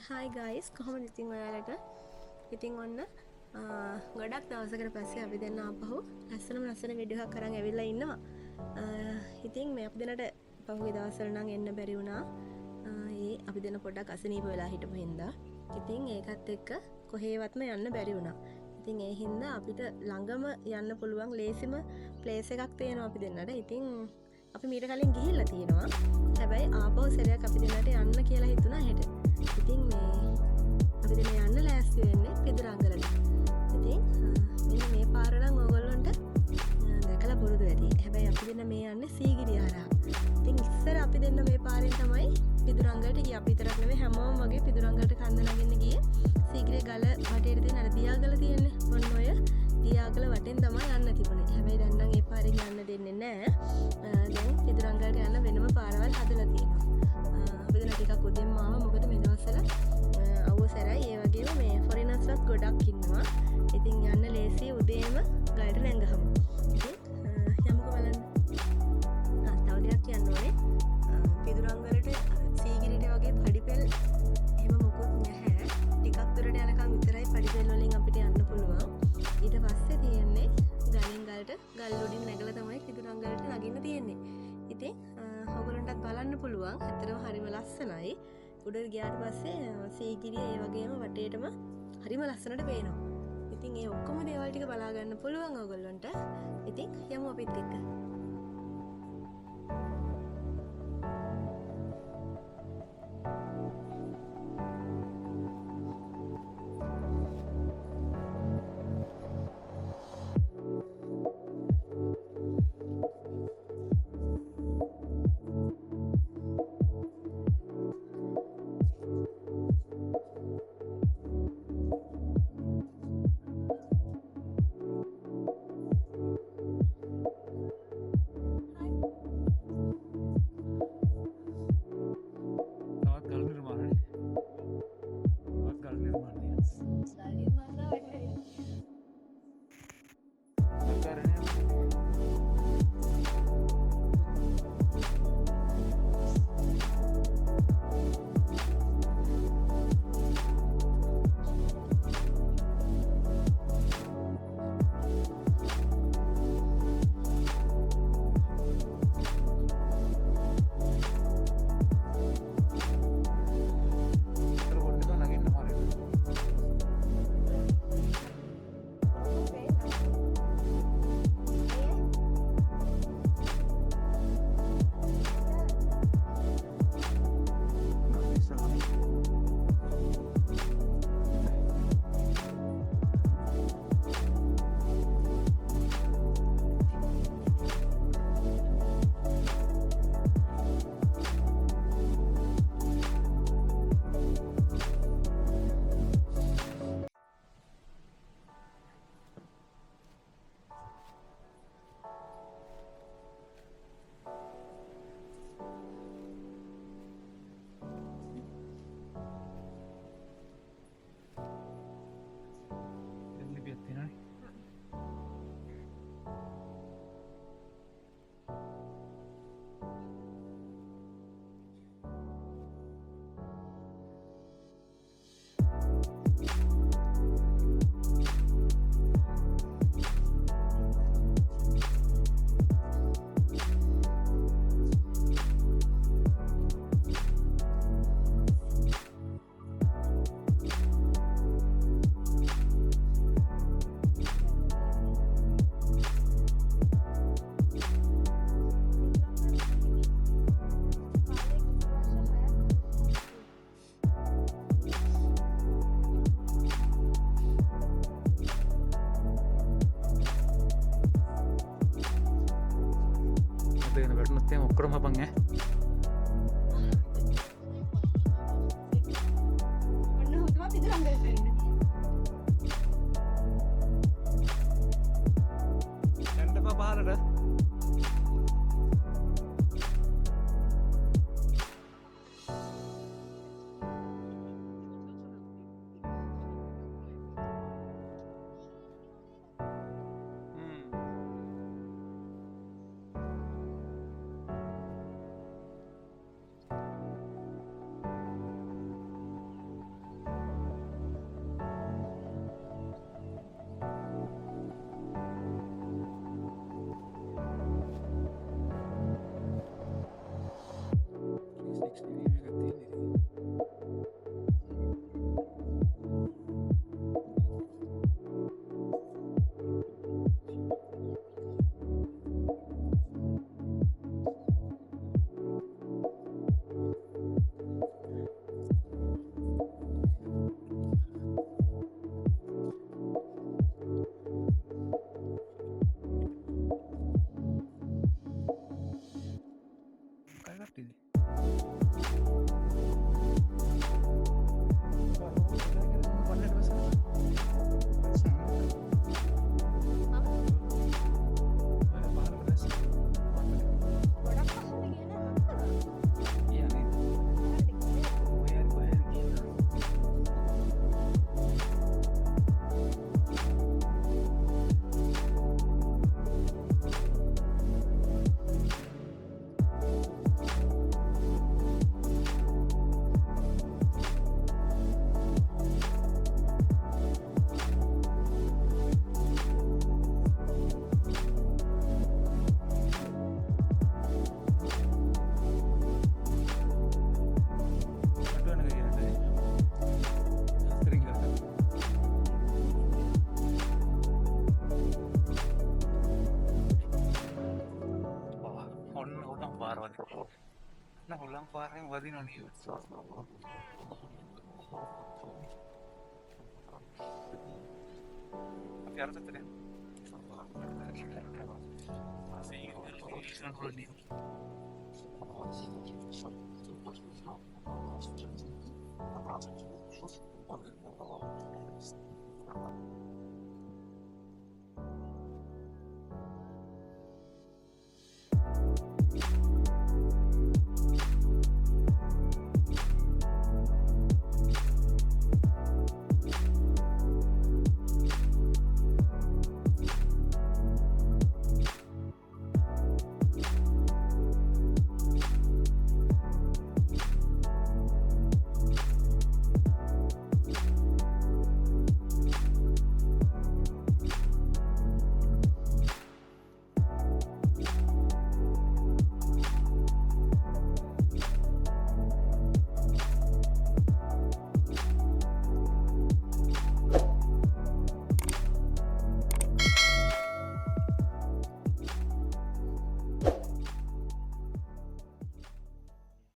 Hi guys, කොහොමද ඉතින් ඔයාලට? ඉතින් ඔන්න ගොඩක් දවසකට පස්සේ අපි දෙන්න ආපහු ලස්සන වීඩියෝ එකක් අරන් ඇවිල්ලා ඉන්නවා. ඉතින් මේ අපි දෙන්නට පහුගිය දවස්වල නම් එන්න බැරි වුණා. ඒ අපි දෙන්න පොඩ්ඩක් අසනීප වෙලා හිටපු හින්දා. ඉතින් ඒකත් එක්ක කොහේවත්ම යන්න බැරි වුණා. ඉතින් ඒ හින්දා අපිට ළඟම යන්න පුළුවන් ලේසිම ප්ලේස් එකක් තියෙනවා අපි දෙන්නට. ඉතින් අපි මීට කලින් ගිහිල්ලා තියෙනවා. හැබැයි ආපහු සැරයක් අපි දෙන්නට යන්න කියලා හිතුණා හෙට. ඉතින් මේ අපි දෙන්න යන්න ලෑස්ති වෙන්නේ පිදුරංගලට. ඉතින් මෙන්න මේ පාර නම් ඕගොල්ලන්ට දැකලා පුරුදු ඇති. හැබැයි අපි දෙන්න මේ යන්නේ සීගිරිය හරහා. ඉතින් ඉස්සර අපි දෙන්න මේ පාරෙන් තමයි පිදුරංගලට ගියේ. අපි විතරක් නෙවෙයි හැමෝම වගේ පිදුරංගලට කන්ද නගින්න ගියේ. සීගිරිය ගල වටේට තියෙන අර දියාගල තියෙන්නේ. ඔන්න ඔය දියාගල වටෙන් තමයි යන්න තිබුණේ. හැබැයි දැන් නම් ඒ පාරෙන් යන්න දෙන්නේ නැහැ. දැන් පිදුරංගලට යන්න වෙනම පාරවල් හදලා තියෙනවා. අපි දෙන්න ටිකක් උදෙන්ම ආවා. මොකද මේ දවස්වල අවුව සැරයි ඒ වගේම මේ ෆොරිනර්ස්වත් ගොඩක් ඉන්නවා. ඉතින් යන්න ලේසි උදේම ගලට නැංගහමු. ඉතින් යමුකෝ බලන්න. තව දෙයක් කියන්න ඕනේ. පිදුරංගලට සීගිරියට වගේ පඩිපෙල් එහෙම මොකුත් නැහැ. ටිකක් දුරට යනකම් විතරයි පඩිපෙල් වලින් අපිට යන්න පුළුවන්. ඊට පස්සේ තියෙන්නේ ගලින් ගලට ගල් උඩින් නැගලා තමයි පිදුරංගලට නගින්න තියෙන්නේ. ඉතින් ඔයගොල්ලන්ටත් බලන්න පුළුවන්. ඇත්තටම හරිම ලස්සනයි. උඩට ගියාට පස්සේ සීගිරිය ඒ වගේම වටේටම හරිම ලස්සනට පේනවා. ඉතින් ඒ ඔක්කොම දේවල් ටික බලා ගන්න පුළුවන් ඔයගොල්ලන්ට. ඉතින් යමු අපිත් එක්ක. ඔක්කොම හපන් ඈ. ඔන්න හොදම පිදුරංගලට ඉන්නේ. යන්න බා පහලට. Ulang parang wadi nani. Tapi harus itu deh.